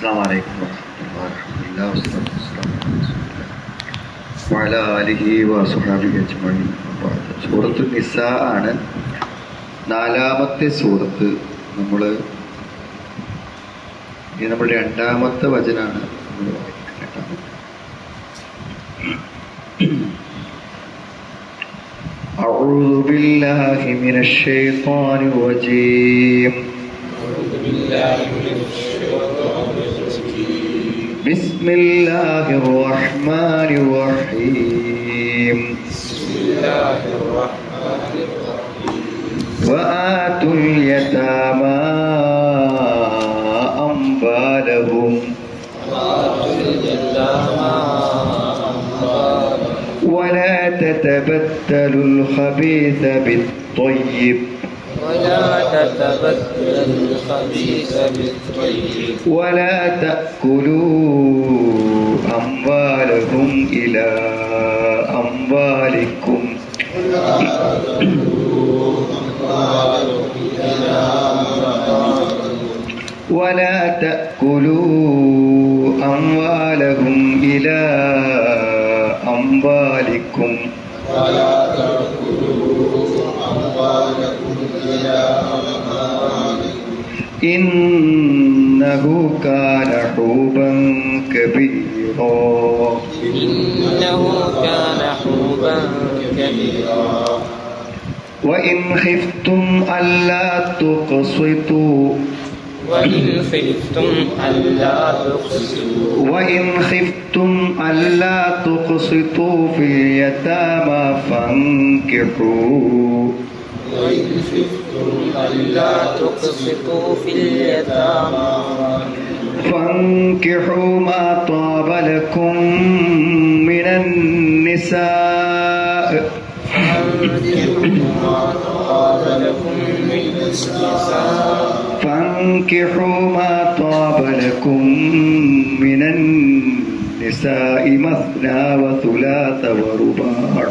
അസ്സലാമു അലൈക്കും വറഹ്മത്തുള്ളാഹി വഅലാ ആലിഹി വസഹ്ബിഹി അജ്മഈൻ. സൂറത്തുൻ നിസാ ആണ് നാലാമത്തെ സൂറത്ത്. നമ്മുടെ രണ്ടാമത്തെ വചനാണ് നമ്മൾ വായിക്കുന്നത്. അഊദു ബില്ലാഹി മിനശ് ശൈത്വാനിർ റജീം. بسم الله الرحمن الرحيم. وآتوا اليتامى أموالهم ولا تتبدلوا الخبيث بالطيب ولا تأكلوا أموالهم إلى أموالكم ولا تأكلوا أموالهم إلى أموالكم إنه كان حوبا كبيرا. وإن خفتم ألا تقسطوا في اليتامى فانكحوا ما طاب لكم من النساء مثنى وثلاث ورباع.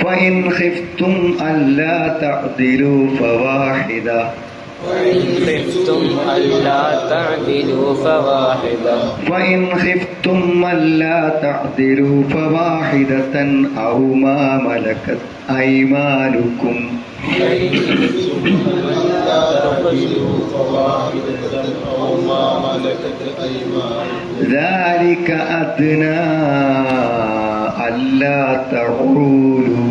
فإن خفتم ألا تعدلوا فواحدة أو ما ملكت أيمانكم ذلك أدنى ألا تعولوا.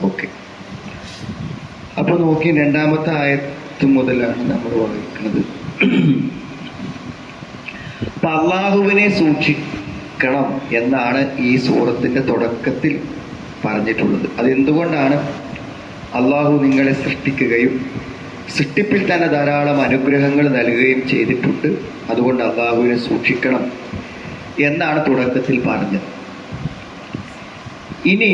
ഓക്കെ, അപ്പൊ നോക്കി രണ്ടാമത്തെ ആയത്ത് മുതലാണ് നമ്മൾ വായിക്കുന്നത്. അപ്പൊ അള്ളാഹുവിനെ സൂക്ഷിക്കണം എന്നാണ് ഈ സൂറത്തിന്റെ തുടക്കത്തിൽ പറഞ്ഞിട്ടുള്ളത്. അതെന്തുകൊണ്ടാണ്? അള്ളാഹു നിങ്ങളെ സൃഷ്ടിക്കുകയും സൃഷ്ടിപ്പിൽ തന്നെ ധാരാളം അനുഗ്രഹങ്ങൾ നൽകുകയും ചെയ്തിട്ടുണ്ട്. അതുകൊണ്ട് അള്ളാഹുവിനെ സൂക്ഷിക്കണം എന്നാണ് തുടക്കത്തിൽ പറഞ്ഞത്. ഇനി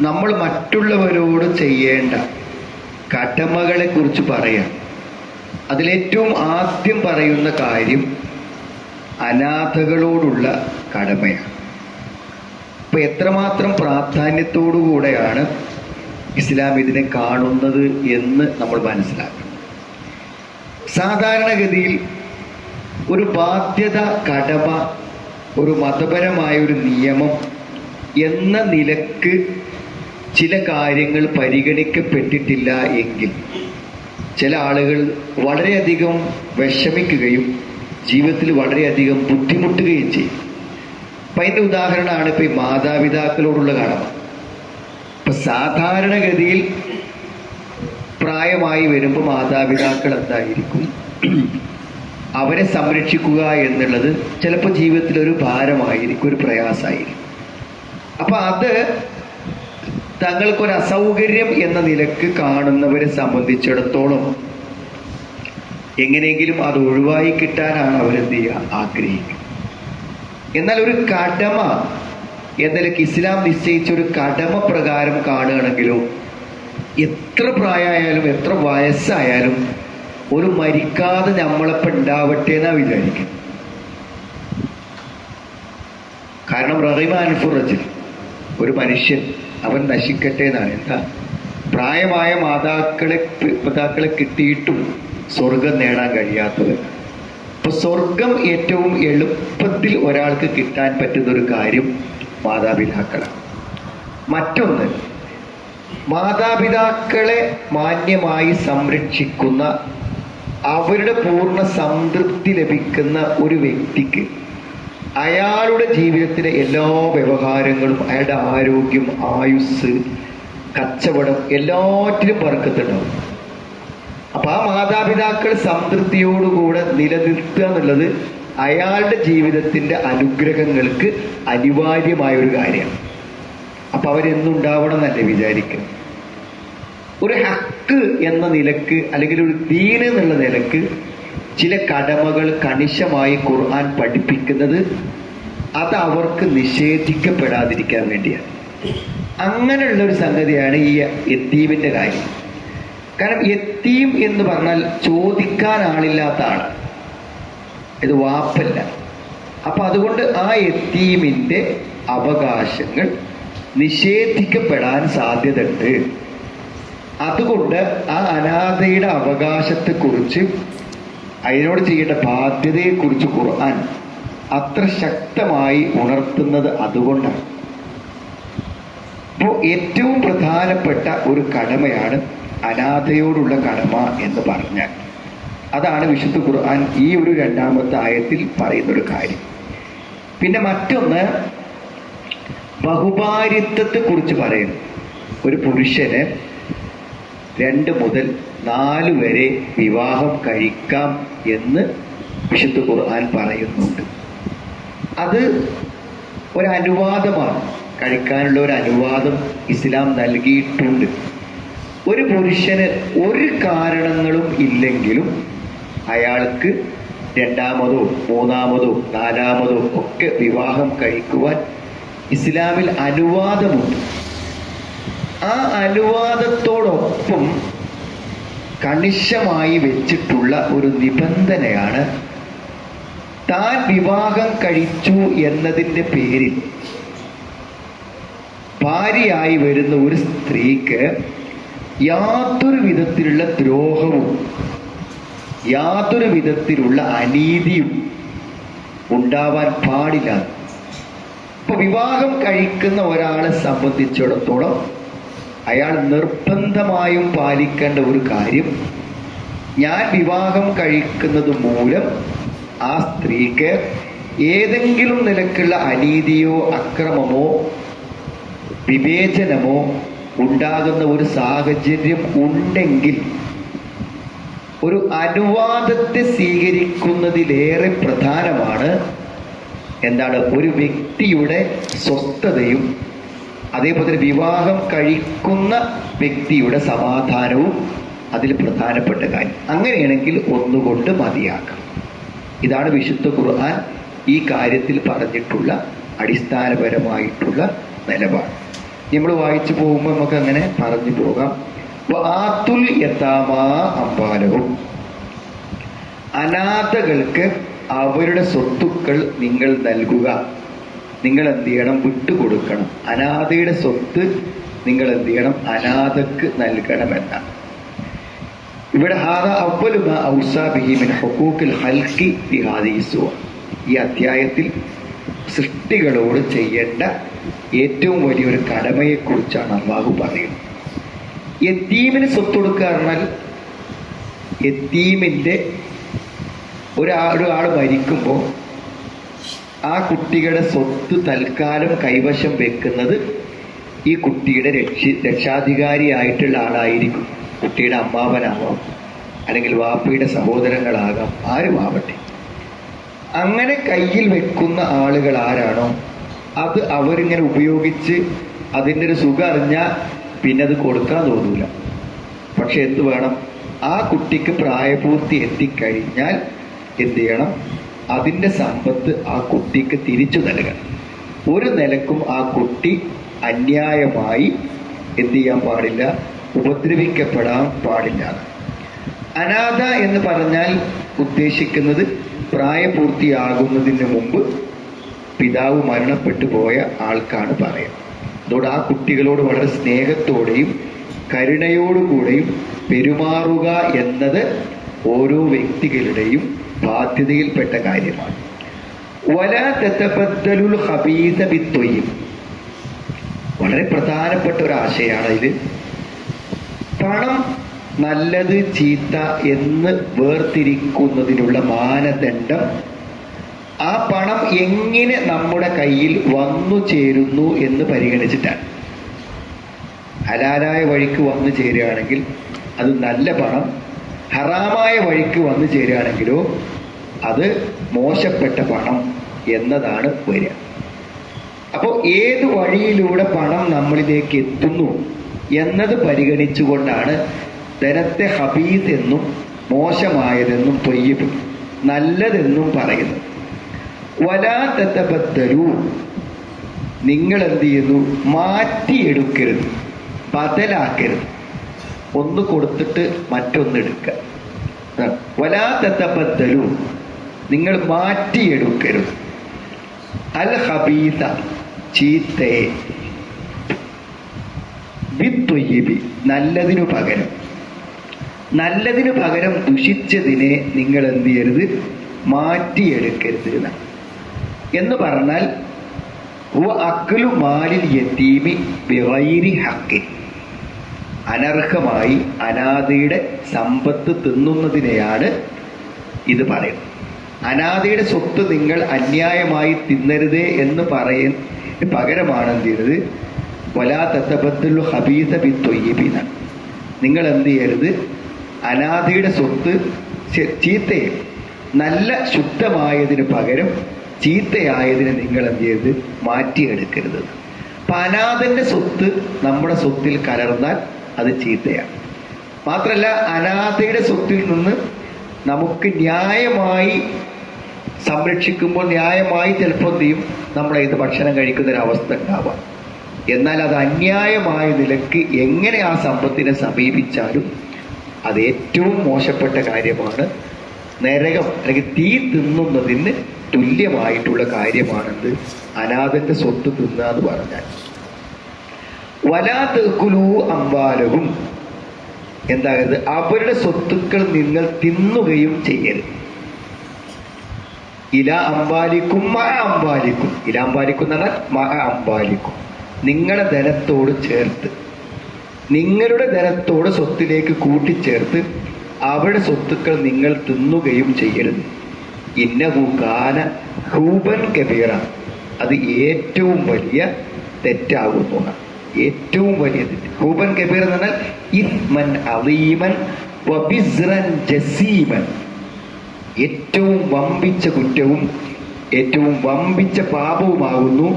നമ്മൾ മറ്റുള്ളവരോട് ചെയ്യേണ്ട കടമകളെ കുറിച്ച് പറയാം. അതിലേറ്റവും ആദ്യം പറയുന്ന കാര്യം അനാഥകളോടുള്ള കടമയാണ്. അപ്പൊ എത്രമാത്രം പ്രാധാന്യത്തോടുകൂടെയാണ് ഇസ്ലാം ഇതിനെ കാണുന്നത് എന്ന് നമ്മൾ മനസ്സിലാക്കണം. സാധാരണഗതിയിൽ ഒരു ബാധ്യത, കടമ, ഒരു മതപരമായ ഒരു നിയമം എന്ന നിലക്ക് ചില കാര്യങ്ങൾ പരിഗണിക്കപ്പെട്ടിട്ടില്ല എങ്കിൽ ചില ആളുകൾ വളരെയധികം വിഷമിക്കുകയും ജീവിതത്തിൽ വളരെയധികം ബുദ്ധിമുട്ടുകയും ചെയ്യും. അപ്പം അതിൻ്റെ ഉദാഹരണമാണ് ഇപ്പം ഈ മാതാപിതാക്കളോടുള്ള കടമ. ഇപ്പം സാധാരണഗതിയിൽ പ്രായമായി വരുമ്പോൾ മാതാപിതാക്കൾ എന്തായിരിക്കും, അവരെ സംരക്ഷിക്കുക എന്നുള്ളത് ചിലപ്പോൾ ജീവിതത്തിലൊരു ഭാരമായിരിക്കും, ഒരു പ്രയാസമായിരിക്കും. അപ്പം അത് തങ്ങൾക്കൊരു അസൗകര്യം എന്ന നിലക്ക് കാണുന്നവരെ സംബന്ധിച്ചിടത്തോളം എങ്ങനെയെങ്കിലും അത് ഒഴിവായി കിട്ടാനാണ് അവരെന്ത് ചെയ്യുക, ആഗ്രഹിക്കുക. എന്നാൽ ഒരു കടമ എന്ന നിലയ്ക്ക് ഇസ്ലാം നിശ്ചയിച്ച ഒരു കടമ പ്രകാരം കാണുകയാണെങ്കിലോ എത്ര പ്രായമായാലും എത്ര വയസ്സായാലും ഒരു മരിക്കാതെ നമ്മളെപ്പം ഉണ്ടാവട്ടെ എന്നാ വിചാരിക്കും. കാരണം റഹിമാൻഫുറജിൽ ഒരു മനുഷ്യൻ അവൻ നശിക്കട്ടെ എന്നാണ്. എന്താ, പ്രായമായ മാതാക്കളെ കിട്ടിയിട്ടും സ്വർഗം നേടാൻ കഴിയാത്തത്. അപ്പൊ സ്വർഗം ഏറ്റവും എളുപ്പത്തിൽ ഒരാൾക്ക് കിട്ടാൻ പറ്റുന്ന ഒരു കാര്യം മാതാപിതാക്കളാണ്. മറ്റൊന്ന്, മാതാപിതാക്കളെ മാന്യമായി സംരക്ഷിക്കുന്ന, അവരുടെ പൂർണ്ണ സംതൃപ്തി ലഭിക്കുന്ന ഒരു വ്യക്തിക്ക് അയാളുടെ ജീവിതത്തിലെ എല്ലാ വ്യവഹാരങ്ങളും, അയാളുടെ ആരോഗ്യം, ആയുസ്, കച്ചവടം എല്ലാറ്റിലും ബർക്കത്തുണ്ടാവും. അപ്പൊ ആ മാതാപിതാക്കൾ സംതൃപ്തിയോടുകൂടെ നിലനിർത്തുക എന്നുള്ളത് അയാളുടെ ജീവിതത്തിന്റെ അനുഗ്രഹങ്ങൾക്ക് അനിവാര്യമായ ഒരു കാര്യമാണ്. അപ്പൊ അവരെന്നുണ്ടാവണം എന്നല്ലേ വിചാരിക്കുന്നത്. ഒരു ഹക്ക് എന്ന നിലക്ക് അല്ലെങ്കിൽ ഒരു ദീൻ എന്നുള്ള നിലക്ക് ചില കടമകൾ കണിശമായി ഖുർആൻ പഠിപ്പിക്കുന്നത് അത് അവർക്ക് നിഷേധിക്കപ്പെടാതിരിക്കാൻ വേണ്ടിയാണ്. അങ്ങനെയുള്ള ഒരു സംഗതിയാണ് ഈ യത്തീമിന്റെ കാര്യം. കാരണം യത്തീം എന്ന് പറഞ്ഞാൽ ചോദിക്കാൻ ആളില്ലാത്ത ആള്, ഇത് വാപ്പല്ല. അപ്പൊ അതുകൊണ്ട് ആ യത്തീമിന്റെ അവകാശങ്ങൾ നിഷേധിക്കപ്പെടാൻ സാധ്യതയുണ്ട്. അതുകൊണ്ട് ആ അനാഥയുടെ അവകാശത്തെക്കുറിച്ച്, അതിനോട് ചെയ്യേണ്ട ബാധ്യതയെക്കുറിച്ച് ഖുർആൻ അത്ര ശക്തമായി ഉണർത്തുന്നത് അതുകൊണ്ടാണ്. അപ്പോൾ ഏറ്റവും പ്രധാനപ്പെട്ട ഒരു കടമയാണ് അനാഥയോടുള്ള കടമ എന്ന് പറഞ്ഞാൽ. അതാണ് വിശുദ്ധ ഖുർആൻ ഈ ഒരു രണ്ടാമത്തെ ആയത്തിൽ പറയുന്നൊരു കാര്യം. പിന്നെ മറ്റൊന്ന്, ബഹുഭാര്യത്വത്തെ കുറിച്ച് പറയുന്നു. ഒരു പുരുഷന് 2 മുതൽ 4 വരെ വിവാഹം കഴിക്കാം എന്ന് വിശുദ്ധ ഖുർആൻ പറയുന്നുണ്ട്. അത് ഒരു അനുവാദമാണ്, കഴിക്കാനുള്ള ഒരു അനുവാദം ഇസ്ലാം നൽകിയിട്ടുണ്ട്. ഒരു പുരുഷന് ഒരു കാരണങ്ങളും ഇല്ലെങ്കിലും അയാൾക്ക് 2-മതോ 3-മതോ 4-മതോ ഒക്കെ വിവാഹം കഴിക്കുവാൻ ഇസ്ലാമിൽ അനുവാദമുണ്ട്. ആ അനുവാദത്തോടൊപ്പം കണിശമായി വെച്ചിട്ടുള്ള ഒരു നിബന്ധനയാണ്, താൻ വിവാഹം കഴിച്ചു എന്നതിൻ്റെ പേരിൽ ഭാര്യയായി വരുന്ന ഒരു സ്ത്രീക്ക് യാതൊരു വിധത്തിലുള്ള ദ്രോഹവും യാതൊരു വിധത്തിലുള്ള അനീതിയും ഉണ്ടാവാൻ പാടില്ല. ഇപ്പൊ വിവാഹം കഴിക്കുന്ന ഒരാളെ സംബന്ധിച്ചിടത്തോളം അയാൾ നിർബന്ധമായും പാലിക്കേണ്ട ഒരു കാര്യം, ഞാൻ വിവാഹം കഴിക്കുന്നത് മൂലം ആ സ്ത്രീക്ക് ഏതെങ്കിലും നിലക്കുള്ള അനീതിയോ അക്രമമോ വിവേചനമോ ഉണ്ടാകുന്ന ഒരു സാഹചര്യം ഉണ്ടെങ്കിൽ ഒരു അനുവാദത്തെ സ്വീകരിക്കുന്നതിലേറെ പ്രധാനമാണ് എന്താണ്, ഒരു വ്യക്തിയുടെ സ്വസ്ഥതയും അതേപോലെ വിവാഹം കഴിക്കുന്ന വ്യക്തിയുടെ സമാധാനവും അതിൽ പ്രധാനപ്പെട്ട കാര്യം. അങ്ങനെയാണെങ്കിൽ ഒന്നുകൊണ്ട് മതിയാക്കാം. ഇതാണ് വിശുദ്ധ ഖുർആൻ ഈ കാര്യത്തിൽ പറഞ്ഞിട്ടുള്ള അടിസ്ഥാനപരമായിട്ടുള്ള നിലപാട്. നമ്മൾ വായിച്ചു പോകുമ്പോൾ നമുക്ക് അങ്ങനെ പറഞ്ഞു പോകാം. ആത്തുൽ യതാമാ അംവാലഹും, അനാഥകൾക്ക് അവരുടെ സ്വത്തുക്കൾ നിങ്ങൾ നൽകുക. നിങ്ങൾ എന്ത് ചെയ്യണം? വിട്ടുകൊടുക്കണം. അനാഥയുടെ സ്വത്ത് നിങ്ങൾ എന്ത് ചെയ്യണം? അനാഥക്ക് നൽകണമെന്നാണ്. ഇവിടെ ഈ അധ്യായത്തിൽ സൃഷ്ടികളോട് ചെയ്യേണ്ട ഏറ്റവും വലിയൊരു കടമയെക്കുറിച്ചാണ് അള്ളാഹു പറയുന്നത്. യത്തീമിന് സ്വത്ത് കൊടുക്കുക പറഞ്ഞാൽ, യത്തീമിൻ്റെ ഒരാൾ മരിക്കുമ്പോൾ ആ കുട്ടികളുടെ സ്വത്ത് തൽക്കാലം കൈവശം വെക്കുന്നത് ഈ കുട്ടിയുടെ രക്ഷാധികാരിയായിട്ടുള്ള ആളായിരിക്കും. കുട്ടിയുടെ അമ്മാവനാവാം, അല്ലെങ്കിൽ വാപ്പയുടെ സഹോദരങ്ങളാകാം, ആരുമാവട്ടെ. അങ്ങനെ കയ്യിൽ വെക്കുന്ന ആളുകൾ ആരാണോ അത് അവരിങ്ങനെ ഉപയോഗിച്ച് അതിൻ്റെ ഒരു സുഖം അറിഞ്ഞാൽ പിന്നെ അത് കൊടുക്കാൻ തോന്നൂല. പക്ഷെ എന്ത് വേണം? ആ കുട്ടിക്ക് പ്രായപൂർത്തി എത്തിക്കഴിഞ്ഞാൽ എന്ത് ചെയ്യണം? അതിൻ്റെ സമ്പത്ത് ആ കുട്ടിക്ക് തിരിച്ചു നൽകണം. ഒരു നിലക്കും ആ കുട്ടി അന്യായമായി എന്ത് ചെയ്യാൻ പാടില്ല? ഉപദ്രവിക്കപ്പെടാൻ പാടില്ല. അനാഥ എന്ന് പറഞ്ഞാൽ ഉദ്ദേശിക്കുന്നത് പ്രായപൂർത്തിയാകുന്നതിന് മുമ്പ് പിതാവ് മരണപ്പെട്ടു പോയ ആൾക്കാണ് പറയുക. അതോടെ ആ കുട്ടികളോട് വളരെ സ്നേഹത്തോടെയും കരുണയോടുകൂടെയും പെരുമാറുക എന്നത് ഓരോ വ്യക്തികളുടെയും ബാധ്യതയിൽപ്പെട്ട കാര്യമാണ്. വലാ തതബദ്ദലുൽ ഖബീസ ബിത്തൊയ്യിബ്, വളരെ പ്രധാനപ്പെട്ട ഒരു ആശയമാണ് ഇതിൽ. പണം നല്ലത് ചീത്ത എന്ന് വേർതിരിക്കുന്നതിനുള്ള മാനദണ്ഡം ആ പണം എങ്ങനെ നമ്മുടെ കയ്യിൽ വന്നു ചേരുന്നു എന്ന് പരിഗണിച്ചിട്ടാണ്. ഹലാലായ വഴിക്ക് വന്നു ചേരുകയാണെങ്കിൽ അത് നല്ല പണം, ഹറാമായ വഴിക്ക് വന്നു ചേരുകയാണെങ്കിലോ അത് മോശപ്പെട്ട പണം എന്നതാണ് വരിക. അപ്പോൾ ഏത് വഴിയിലൂടെ പണം നമ്മളിലേക്ക് എത്തുന്നു എന്നത് പരിഗണിച്ചുകൊണ്ടാണ് ധനത്തെ ഹബീസ് എന്നും മോശമായതെന്നും ത്വയ്യിബ് നല്ലതെന്നും പറയുന്നത്. വലാ തതബദ്ദലു, നിങ്ങൾ എന്ത് ചെയ്യുന്നു? മാറ്റിയെടുക്കരുത്, ബദലാക്കരുത്. ഒന്ന് കൊടുത്തിട്ട് മറ്റൊന്ന് എടുക്കുക. വലാ തതബദ്ദലു, നിങ്ങൾ മാറ്റിയെടുക്കരുത്. അൽ ഹബീസ, ചീത്തയെ, ബിത്തൊയ്യിബി, നല്ലതിനു പകരം. നല്ലതിനു പകരം ദുഷിച്ചതിനെ നിങ്ങൾ എന്ത് ചെയ്യരുത്? മാറ്റിയെടുക്കരുത് എന്ന് പറഞ്ഞാൽ അക്ലു മാലിൽ യതീമി ബിഗൈരി ഹഖ്, അനർഹമായി അനാഥയുടെ സമ്പത്ത് തിന്നുന്നതിനെയാണ് ഇത് പറയുന്നത്. അനാഥയുടെ സ്വത്ത് നിങ്ങൾ അന്യായമായി തിന്നരുതേ എന്ന് പറയുന്ന പകരമാണ് എന്ത് ചെയ്തത്? വലാ തതബദ്ദലു ഖബീസ ബിത്തൊയ്യിബി, നിങ്ങൾ എന്ത് ചെയ്യരുത്? അനാഥയുടെ സ്വത്ത് ചീത്തയെ നല്ല ശുദ്ധമായതിന് പകരം ചീത്തയായതിനെ നിങ്ങൾ എന്ത് ചെയ്യരുത്? മാറ്റിയെടുക്കരുത്. അപ്പം അനാഥന്റെ സ്വത്ത് നമ്മുടെ സ്വത്തിൽ കലർന്നാൽ അത് ചീത്തയാണ്. മാത്രമല്ല അനാഥയുടെ സ്വത്തിൽ നിന്ന് നമുക്ക് ന്യായമായി സംരക്ഷിക്കുമ്പോൾ ന്യായമായി ചിലപ്പോൾ എന്ത് ചെയ്യും? നമ്മളെ ഇത് ഭക്ഷണം കഴിക്കുന്നൊരവസ്ഥ ഉണ്ടാവാം. എന്നാൽ അത് അന്യായമായ നിലക്ക് എങ്ങനെ ആ സമ്പത്തിനെ സമീപിച്ചാലും അത് ഏറ്റവും മോശപ്പെട്ട കാര്യമാണ്. നരകം അല്ലെങ്കിൽ തീ തിന്നുന്നതിന് തുല്യമായിട്ടുള്ള കാര്യമാണെന്ന് അനാഥന്റെ സ്വത്ത് തിന്നുക എന്ന് പറഞ്ഞാൽ. വലാ തഅ്കുലൂ അംവാലഹും, എന്താകരുത്? അവരുടെ സ്വത്തുക്കൾ നിങ്ങൾ തിന്നുകയും ചെയ്യരുത്. ഇലാ അംവാലിക്കും മഅ അംവാലിക്കും, ഇലാ അംവാലിക്കും എന്ന് പറഞ്ഞാൽ മഅ അംവാലിക്കും, നിങ്ങളുടെ ധനത്തോട് ചേർത്ത്, നിങ്ങളുടെ ധനത്തോട് സ്വത്തിലേക്ക് കൂട്ടിച്ചേർത്ത് അവരുടെ സ്വത്തുക്കൾ നിങ്ങൾ തിന്നുകയും ചെയ്യരുത്. ഇന്നഹു കാന ഹൂബൻ കബീറ, അത് ഏറ്റവും വലിയ തെറ്റാകുന്നു. ഏറ്റവും വലിയ തെറ്റ്. ഹൂബൻ കബീർ എന്ന് പറഞ്ഞാൽ ഇസ്മൻ അളീമൻ വബിസ്റൻ ജസീമൻ, ഏറ്റവും വമ്പിച്ച കുറ്റവും ഏറ്റവും വമ്പിച്ച പാപവുമാകുന്നു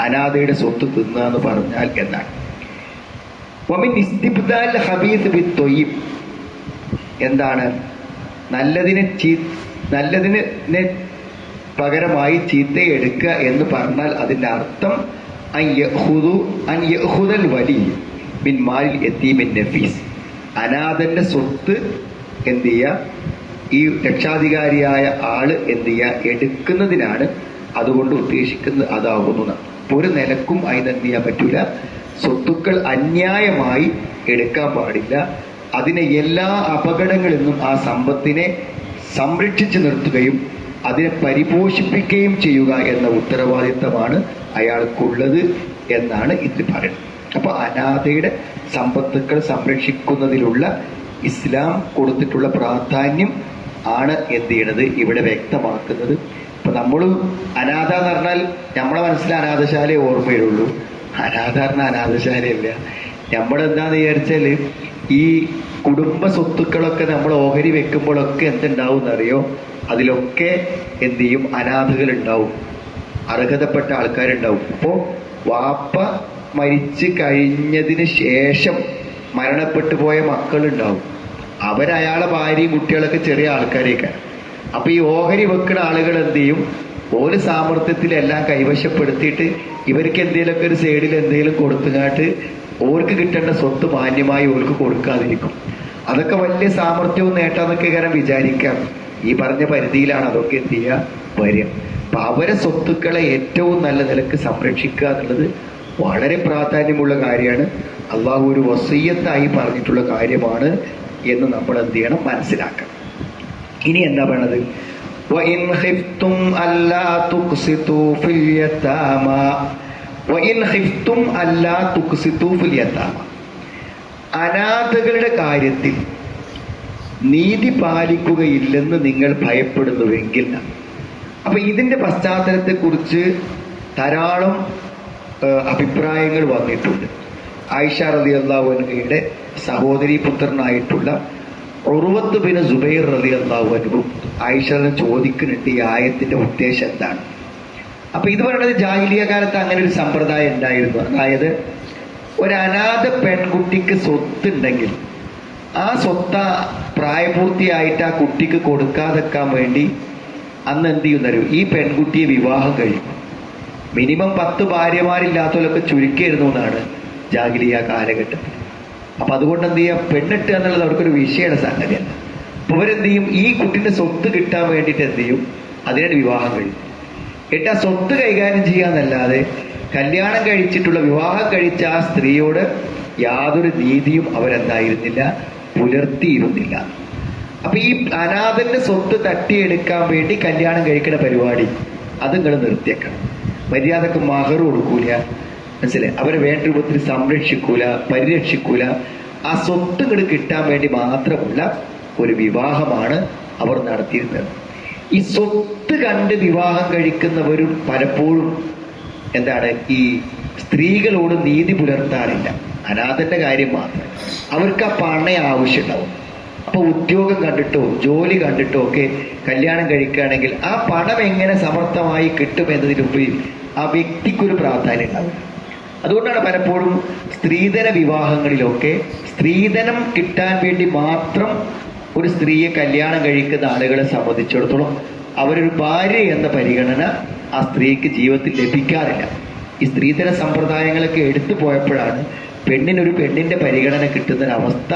അനാഥയുടെ സ്വത്ത് തിന്നുക എന്ന് പറഞ്ഞാൽ എന്നാണ്. വമിൻ ഇസ്തിബ്ദാൽ ഖബീസ് ബിത്തൊയ്യിബ്, എന്താണ്? നല്ലതിന് പകരമായി ചീത്തയെ എടുക്കുക എന്ന് പറഞ്ഞാൽ അതിൻ്റെ അർത്ഥം അൻ യഖുദൽ വലി മിൻ മാലിൽ യതീമിൻ നഫീസ്, അനാഥന്റെ സ്വത്ത് എന്ത് ചെയ്യുക? ഈ രക്ഷാധികാരിയായ ആള് എന്ത് ചെയ്യുക? എടുക്കുന്നതിനാണ് അതുകൊണ്ട് ഉദ്ദേശിക്കുന്നത് അതാകുന്നു. ഒരു നിലക്കും അതിനെന്ത് ചെയ്യാൻ പറ്റൂല. സ്വത്തുക്കൾ അന്യായമായി എടുക്കാൻ പാടില്ല. അതിനെ എല്ലാ അപകടങ്ങളിൽ നിന്നും ആ സമ്പത്തിനെ സംരക്ഷിച്ചു നിർത്തുകയും അതിനെ പരിപോഷിപ്പിക്കുകയും ചെയ്യുക എന്ന ഉത്തരവാദിത്തമാണ് അയാൾക്കുള്ളത് എന്നാണ് ഇതിൽ പറയുന്നത്. അപ്പൊ അനാഥയുടെ സമ്പത്തുക്കൾ സംരക്ഷിക്കുന്നതിലുള്ള ഇസ്ലാം കൊടുത്തിട്ടുള്ള പ്രാധാന്യം ആണ് എന്ത് ചെയ്യണത് ഇവിടെ വ്യക്തമാക്കുന്നത്. ഇപ്പൊ നമ്മൾ അനാഥ എന്ന് പറഞ്ഞാൽ നമ്മളെ മനസ്സിൽ അനാഥശാലയെ ഓർമ്മയിലുള്ളൂ. അനാഥ പറഞ്ഞാൽ അനാഥശാലയല്ല. നമ്മളെന്താന്ന് വിചാരിച്ചാൽ ഈ കുടുംബ സ്വത്തുക്കളൊക്കെ നമ്മൾ ഓഹരി വെക്കുമ്പോഴൊക്കെ എന്തുണ്ടാവും എന്നറിയോ? അതിലൊക്കെ എന്ത് ചെയ്യും? അനാഥകൾ ഉണ്ടാവും, അർഹതപ്പെട്ട ആൾക്കാരുണ്ടാവും. അപ്പോൾ വാപ്പ മരിച്ചു കഴിഞ്ഞതിന് ശേഷം മരണപ്പെട്ടു പോയ മക്കളുണ്ടാവും. അവരയാളെ ഭാര്യയും കുട്ടികളൊക്കെ ചെറിയ ആൾക്കാരേക്കാണ്. അപ്പൊ ഈ ഓഹരി വെക്കുന്ന ആളുകൾ എന്ത് ചെയ്യും? ഓല് സാമർത്ഥ്യത്തിലെല്ലാം കൈവശപ്പെടുത്തിയിട്ട് ഇവർക്ക് എന്തെങ്കിലുമൊക്കെ ഒരു സൈഡിൽ എന്തെങ്കിലും കൊടുത്തുകാട്ട് ഓർക്ക് കിട്ടേണ്ട സ്വത്ത് മാന്യമായി ഓർക്ക് കൊടുക്കാതിരിക്കും. അതൊക്കെ വലിയ സാമർത്ഥ്യവും നേട്ടാന്നൊക്കെ കാരണം വിചാരിക്കാം. ഈ പറഞ്ഞ പരിധിയിലാണ് അതൊക്കെ എന്ത് ചെയ്യുക വരിക. അപ്പൊ അവരെ സ്വത്തുക്കളെ ഏറ്റവും നല്ല നിലക്ക് സംരക്ഷിക്കുക എന്നുള്ളത് വളരെ പ്രാധാന്യമുള്ള കാര്യമാണ്. അള്ളാഹു ഒരു വസിയ്യത്തായി പറഞ്ഞിട്ടുള്ള കാര്യമാണ് എന്ന് നമ്മൾ എന്ത് ചെയ്യണം, മനസ്സിലാക്കണം. ഇനി എന്താ പറയണത്? وَإِنْ خِفْتُمْ أَلَّا تُقْسِطُوا فِي الْيَتَامَى وَإِنْ خِفْتُمْ أَلَّا تُقْسِطُوا فِي الْيَتَامَى അനാഥകളുടെ കാര്യത്തിൽ നീതി പാലിക്കുകയില്ലെന്ന് നിങ്ങൾ ഭയപ്പെടുന്നുവെങ്കിൽ. അപ്പൊ ഇതിന്റെ പശ്ചാത്തലത്തെക്കുറിച്ച് ധാരാളം അഭിപ്രായങ്ങൾ വന്നിട്ടുണ്ട്. ആയിഷ റളിയല്ലാഹു അൻഹയുടെ സഹോദരി പുത്രനായിട്ടുള്ള ഉർവത്ത് ബിൻ സുബൈർ റളിയല്ലാഹു അൻഹു ആയിഷനെ ചോദിക്കുന്നുണ്ട് ഈ ആയത്തിന്റെ ഉദ്ദേശം എന്താണ്. അപ്പൊ ഇത് പറയുന്നത് ജാഹിലിയ കാലത്ത് അങ്ങനെ ഒരു സമ്പ്രദായം ഉണ്ടായിരുന്നു. അതായത് ഒരു അനാഥ പെൺകുട്ടിക്ക് സ്വത്തുണ്ടെങ്കിൽ ആ സ്വത്ത പ്രായപൂർത്തിയായിട്ട് ആ കുട്ടിക്ക് കൊടുക്കാതെക്കാൻ വേണ്ടി അന്ന് എന്ത് ചെയ്യുന്നറിയോ, ഈ പെൺകുട്ടിയെ വിവാഹം കഴിക്കും. മിനിമം 10 ഭാര്യമാരില്ലാത്തവരൊക്കെ ചുരുക്കിയിരുന്നു എന്നാണ് ജാഹിലിയ കാലഘട്ടത്തിൽ. അപ്പൊ അതുകൊണ്ട് എന്ത് ചെയ്യാം, പെണ്ണിട്ട് എന്നുള്ളത് അവർക്കൊരു വിഷയമുള്ള സംഗതിയല്ല. അപ്പൊ അവരെന്ത് ചെയ്യും, ഈ കുട്ടിന്റെ സ്വത്ത് കിട്ടാൻ വേണ്ടിയിട്ട് എന്ത് ചെയ്യും, അതിനാണ് വിവാഹം കഴിക്കും. എന്നിട്ട് ആ സ്വത്ത് കൈകാര്യം ചെയ്യാന്നല്ലാതെ കല്യാണം കഴിച്ചിട്ടുള്ള വിവാഹം കഴിച്ച ആ സ്ത്രീയോട് യാതൊരു നീതിയും അവരെന്തായിരുന്നില്ല, പുലർത്തിയിരുന്നില്ല. അപ്പൊ ഈ അനാഥന്റെ സ്വത്ത് തട്ടിയെടുക്കാൻ വേണ്ടി കല്യാണം കഴിക്കുന്ന പരിപാടി അത് നിങ്ങൾ നിർത്തിയേക്കണം. മര്യാദക്ക് മഹർ കൊടുക്കൂല, മനസ്സിലായി, അവരെ വേണ്ട രൂപത്തിൽ സംരക്ഷിക്കൂല, പരിരക്ഷിക്കൂല. ആ സ്വത്ത് ഇങ്ങോട്ട് കിട്ടാൻ വേണ്ടി മാത്രമുള്ള ഒരു വിവാഹമാണ് അവർ നടത്തിയിരുന്നത്. ഈ സ്വത്ത് കണ്ട് വിവാഹം കഴിക്കുന്നവരും പലപ്പോഴും എന്താണ്, ഈ സ്ത്രീകളോട് നീതി പുലർത്താറില്ല. അനാഥന്റെ കാര്യം മാത്രം അവർക്ക് ആ പണേ ആവശ്യമുണ്ടാവും. അപ്പൊ ഉദ്യോഗം കണ്ടിട്ടോ ജോലി കണ്ടിട്ടോ ഒക്കെ കല്യാണം കഴിക്കുകയാണെങ്കിൽ ആ പണം എങ്ങനെ സമർത്ഥമായി കിട്ടുമെന്നതിനുപരി ആ വ്യക്തിക്കൊരു പ്രാധാന്യം ഉണ്ടാവും. അതുകൊണ്ടാണ് പലപ്പോഴും സ്ത്രീധന വിവാഹങ്ങളിലൊക്കെ സ്ത്രീധനം കിട്ടാൻ വേണ്ടി മാത്രം ഒരു സ്ത്രീയെ കല്യാണം കഴിക്കുന്ന ആളുകളെ സംബന്ധിച്ചിടത്തോളം അവരൊരു ഭാര്യ എന്ന പരിഗണന ആ സ്ത്രീക്ക് ജീവിതത്തിൽ ലഭിക്കാറില്ല. ഈ സ്ത്രീധന സമ്പ്രദായങ്ങളൊക്കെ എടുത്തു പോയപ്പോഴാണ് പെണ്ണിനൊരു പെണ്ണിന്റെ പരിഗണന കിട്ടുന്നൊരവസ്ഥ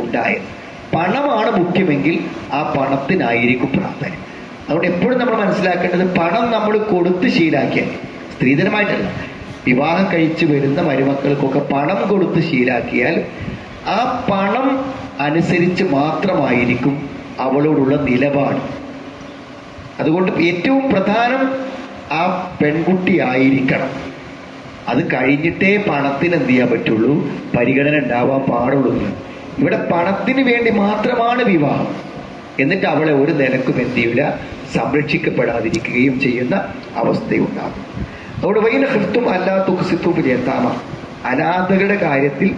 ഉണ്ടായത്. പണമാണ് മുഖ്യമെങ്കിൽ ആ പണത്തിനായിരിക്കും പ്രാധാന്യം. അതുകൊണ്ട് എപ്പോഴും നമ്മൾ മനസ്സിലാക്കേണ്ടത്, പണം നമ്മൾ കൊടുത്ത് ശീലാക്കിയാൽ, സ്ത്രീധനമായിട്ടല്ല, വിവാഹം കഴിച്ചു വരുന്ന മരുമക്കൾക്കൊക്കെ പണം കൊടുത്ത് ശീലാക്കിയാൽ ആ പണം അനുസരിച്ച് മാത്രമായിരിക്കും അവളോടുള്ള നിലപാട്. അതുകൊണ്ട് ഏറ്റവും പ്രധാനം ആ പെൺകുട്ടി ആയിരിക്കണം. അത് കഴിഞ്ഞിട്ടേ പണത്തിന് എന്ത് ചെയ്യാൻ പറ്റുള്ളൂ, പരിഗണന ഉണ്ടാവാൻ പാടുള്ളൂ. ഇവിടെ പണത്തിന് വേണ്ടി മാത്രമാണ് വിവാഹം, എന്നിട്ട് അവളെ ഒരു നിലക്കും എന്ത് ചെയ്യില്ല, സംരക്ഷിക്കപ്പെടാതിരിക്കുകയും ചെയ്യുന്ന അവസ്ഥയുണ്ടാകും. അതുകൊണ്ട് വൈന ഖിഫ്തും അല്ലാ തുഖ്സിതു ഫിൽ യതാമ, അനാഥകളുടെ കാര്യത്തിൽ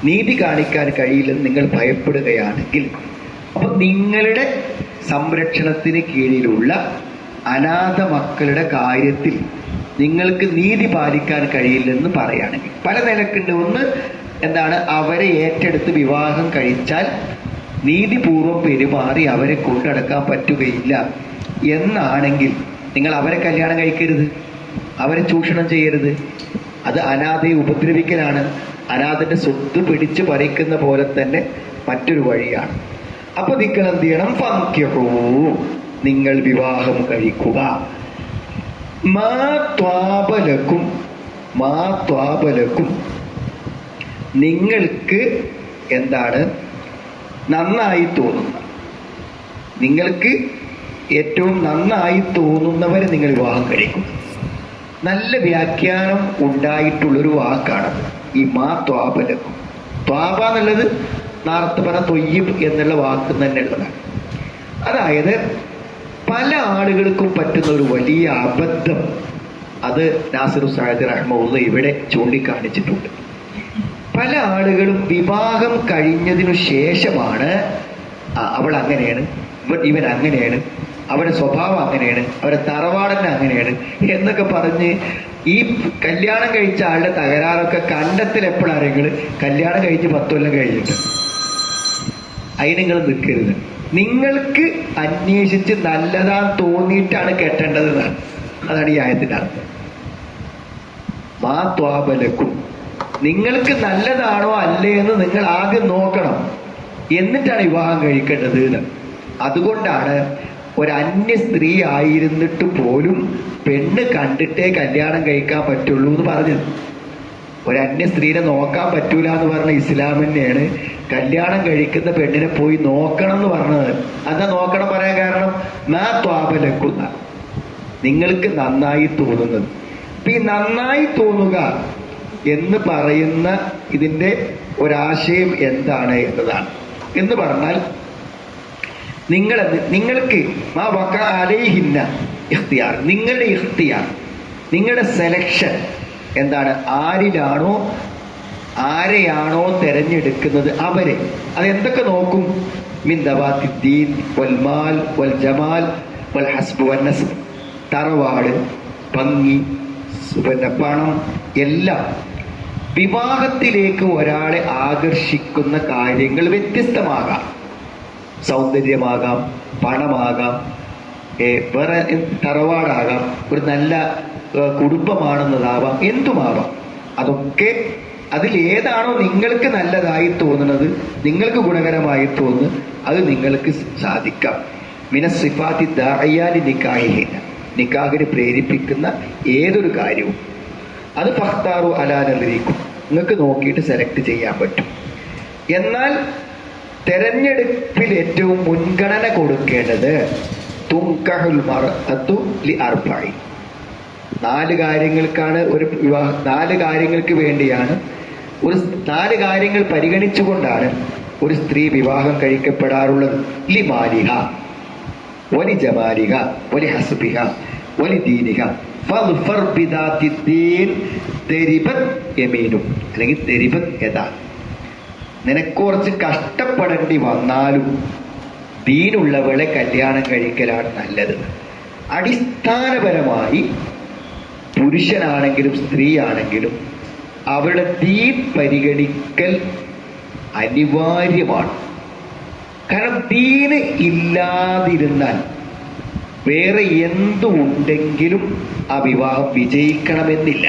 നീതി കാണിക്കാൻ കഴിയില്ലെന്ന് നിങ്ങൾ ഭയപ്പെടുകയാണെങ്കിൽ, അപ്പൊ നിങ്ങളുടെ സംരക്ഷണത്തിന് കീഴിലുള്ള അനാഥ മക്കളുടെ കാര്യത്തിൽ നിങ്ങൾക്ക് നീതി പാലിക്കാൻ കഴിയില്ലെന്ന് പറയുകയാണെങ്കിൽ പല നിലക്കുണ്ട്. ഒന്ന് എന്താണ്, അവരെ ഏറ്റെടുത്ത് വിവാഹം കഴിച്ചാൽ നീതിപൂർവം പെരുമാറി അവരെ കൊണ്ടടക്കാൻ പറ്റുകയില്ല എന്നാണെങ്കിൽ നിങ്ങൾ അവരെ കല്യാണം കഴിക്കരുത്, അവരെ ചൂഷണം ചെയ്യരുത്. അത് അനാഥയെ ഉപദ്രവിക്കലാണ്. അനാഥന്റെ സ്വത്ത് പിടിച്ചു പറിക്കുന്ന പോലെ തന്നെ മറ്റൊരു വഴിയാണ്. അപ്പൊ നിങ്ങൾ എന്ത് ചെയ്യണം, ഫൻകിഹൂ, നിങ്ങൾ വിവാഹം കഴിക്കുക. മാ ത്വാബലക്കും, മാ ത്വാബലക്കും, നിങ്ങൾക്ക് എന്താണ് നന്നായി തോന്നുന്ന, നിങ്ങൾക്ക് ഏറ്റവും നന്നായി തോന്നുന്നവരെ നിങ്ങൾ വിവാഹം കഴിക്കും. നല്ല വ്യാഖ്യാനം ഉണ്ടായിട്ടുള്ളൊരു വാക്കാണ് ഈ മാ ത്വാബലക്കും. ത്വാബ എന്നുള്ളത് നേരത്തെ പറഞ്ഞ തൊയ്യിബ് എന്നുള്ള വാക്ക് തന്നെ ഉള്ളതാണ്. അതായത് പല ആളുകൾക്കും പറ്റുന്ന ഒരു വലിയ അബദ്ധം, അത് നാസിറു സഅദി റഹ്മത്തുള്ളാഹി ഇവിടെ ചൂണ്ടിക്കാണിച്ചിട്ടുണ്ട്. പല ആളുകളും വിവാഹം കഴിഞ്ഞതിനു ശേഷമാണ് അവൾ അങ്ങനെയാണ്, ഇവൻ അങ്ങനെയാണ്, അവരുടെ സ്വഭാവം അങ്ങനെയാണ്, അവരുടെ തറവാടന്നെ അങ്ങനെയാണ് എന്നൊക്കെ പറഞ്ഞ് ഈ കല്യാണം കഴിച്ച ആളുടെ തകരാറൊക്കെ കണ്ടെത്തൽ എപ്പോഴാണെങ്കിൽ കല്യാണം കഴിച്ച് 10 കൊല്ലം കഴിഞ്ഞിട്ട്. അതിന് നിങ്ങൾ നിൽക്കരുത്. നിങ്ങൾക്ക് അന്വേഷിച്ച് നല്ലതാൻ തോന്നിയിട്ടാണ് കെട്ടേണ്ടത് എന്നാണ്. അതാണ് ഈ ആയത്തിന്റെ അർത്ഥം. മാ ത്വാബലക്കും, നിങ്ങൾക്ക് നല്ലതാണോ അല്ലേ എന്ന് നിങ്ങൾ ആദ്യം നോക്കണം, എന്നിട്ടാണ് വിവാഹം കഴിക്കേണ്ടത് എന്ന്. അതുകൊണ്ടാണ് ഒരു അന്യ സ്ത്രീ ആയിരുന്നിട്ട് പോലും പെണ്ണ് കണ്ടിട്ടേ കല്യാണം കഴിക്കാൻ പറ്റുള്ളൂ എന്ന് പറഞ്ഞത്. ഒരു അന്യ സ്ത്രീനെ നോക്കാൻ പറ്റൂല എന്ന് പറഞ്ഞ ഇസ്ലാം തന്നെയാണ് കല്യാണം കഴിക്കുന്ന പെണ്ണിനെ പോയി നോക്കണം എന്ന് പറഞ്ഞത്. എന്താ നോക്കണം പറയാൻ കാരണം? നാ ത്വാബലക്കുന്ന, നിങ്ങൾക്ക് നന്നായി തോന്നുന്നത്. അപ്പൊ ഈ നന്നായി തോന്നുക എന്ന് പറയുന്ന ഇതിന്റെ ഒരാശയം എന്താണ് എന്നതാണ്. എന്ന് പറഞ്ഞാൽ നിങ്ങൾക്ക് മാ വഖ അലൈഹിന്ന ഇഖ്തിയാർ, നിങ്ങളുടെ ഇഖ്തിയാർ, നിങ്ങളുടെ സെലക്ഷൻ എന്താണ്? ആരെയാണോ തെരഞ്ഞെടുക്കുന്നത് അവരെ. അതെന്തൊക്കെ നോക്കും? മിൻ ദവാത്തിദ്ദീൻ വൽ മാൽ വൽ ജമാൽ വൽ ഹസ്ബ് വൻ നസ്ബ്, തറവാട്, ഭംഗി, പിന്നെ പണം, എല്ലാം. വിവാഹത്തിലേക്ക് ഒരാളെ ആകർഷിക്കുന്ന കാര്യങ്ങൾ വ്യത്യസ്തമാകാം. സൗന്ദര്യമാകാം, പണമാകാം, വേറെ തറവാടാകാം, ഒരു നല്ല കുടുംബമാണെന്നതാവാം, എന്തുമാവാം. അതൊക്കെ അതിൽ ഏതാണോ നിങ്ങൾക്ക് നല്ലതായി തോന്നുന്നത്, നിങ്ങൾക്ക് ഗുണകരമായി തോന്നുന്നത്, അത് നിങ്ങൾക്ക് സാധിക്കാം. മിനസ്സിഫാത്തി ദാഇയാലി നിക്കാഹിഹിന, നിക്കാഹിന് പ്രേരിപ്പിക്കുന്ന ഏതൊരു കാര്യവും അത് ഫഖ്താറു അലാ നദരിക്കും, നിങ്ങൾക്ക് നോക്കിയിട്ട് സെലക്ട് ചെയ്യാൻ പറ്റും. എന്നാൽ തെരഞ്ഞെടുപ്പിൽ ഏറ്റവും മുൻഗണന കൊടുക്കേണ്ടത് തുൻകഹുൽ മർഅതു ലിഅർബഇ, 4 കാര്യങ്ങൾക്കാണ് ഒരു വിവാഹം. 4 കാര്യങ്ങൾക്ക് വേണ്ടിയാണ്, 4 കാര്യങ്ങൾ പരിഗണിച്ചുകൊണ്ടാണ് ഒരു സ്ത്രീ വിവാഹം കഴിക്കപ്പെടാറുള്ളത്. ലിമാലിഹ വലി ജമാലിഹ വലി ഹസ്ബിഹ വലി ദീനിഹ ഫദ്ഫർ ബിദാത്തിദ്ദീൻ തെരിബത് യമീനു, അല്ലെങ്കിൽ തെരിബത് യദാ. നിനക്ക് കുറച്ച് കഷ്ടപ്പെടേണ്ടി വന്നാലും ദീനുള്ളവളെ കല്യാണം കഴിക്കലാണ് നല്ലത്. അടിസ്ഥാനപരമായി പുരുഷനാണെങ്കിലും സ്ത്രീ ആണെങ്കിലും അവരുടെ ദീൻ പരിഗണിക്കൽ അനിവാര്യമാണ്. കാരണം ദീന് ഇല്ലാതിരുന്നാൽ വേറെ എന്തുണ്ടെങ്കിലും ആ വിവാഹം വിജയിക്കണമെന്നില്ല.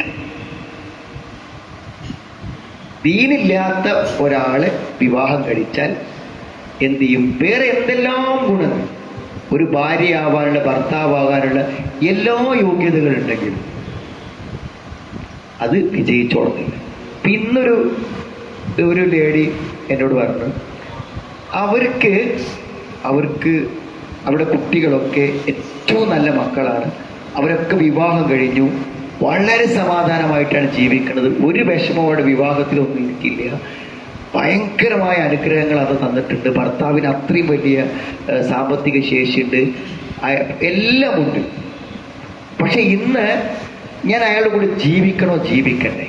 ദീനില്ലാത്ത ഒരാളെ വിവാഹം കഴിച്ചാൽ എന്ത് ചെയ്യും? വേറെ എന്തെല്ലാം ഗുണങ്ങൾ, ഒരു ഭാര്യയാവാനുള്ള, ഭർത്താവാകാനുള്ള എല്ലാ യോഗ്യതകളുണ്ടെങ്കിലും അത് വിജയിച്ചോളുന്നില്ല. ഇന്നൊരു ലേഡി എന്നോട് പറഞ്ഞു, അവർക്ക് അവരുടെ കുട്ടികളൊക്കെ ഏറ്റവും നല്ല മക്കളാണ്, അവരൊക്കെ വിവാഹം കഴിഞ്ഞു, വളരെ സമാധാനമായിട്ടാണ് ജീവിക്കുന്നത്, ഒരു വിഷമം അവരുടെ വിവാഹത്തിലൊന്നും എനിക്കില്ല, ഭയങ്കരമായ അനുഗ്രഹങ്ങൾ അത് തന്നിട്ടുണ്ട്, ഭർത്താവിന് അത്രയും വലിയ സാമ്പത്തിക ശേഷിയുണ്ട്, എല്ലാം ഉണ്ട്. പക്ഷെ ഇന്ന് ഞാൻ അയാളുടെ കൂടെ ജീവിക്കണ്ടേ?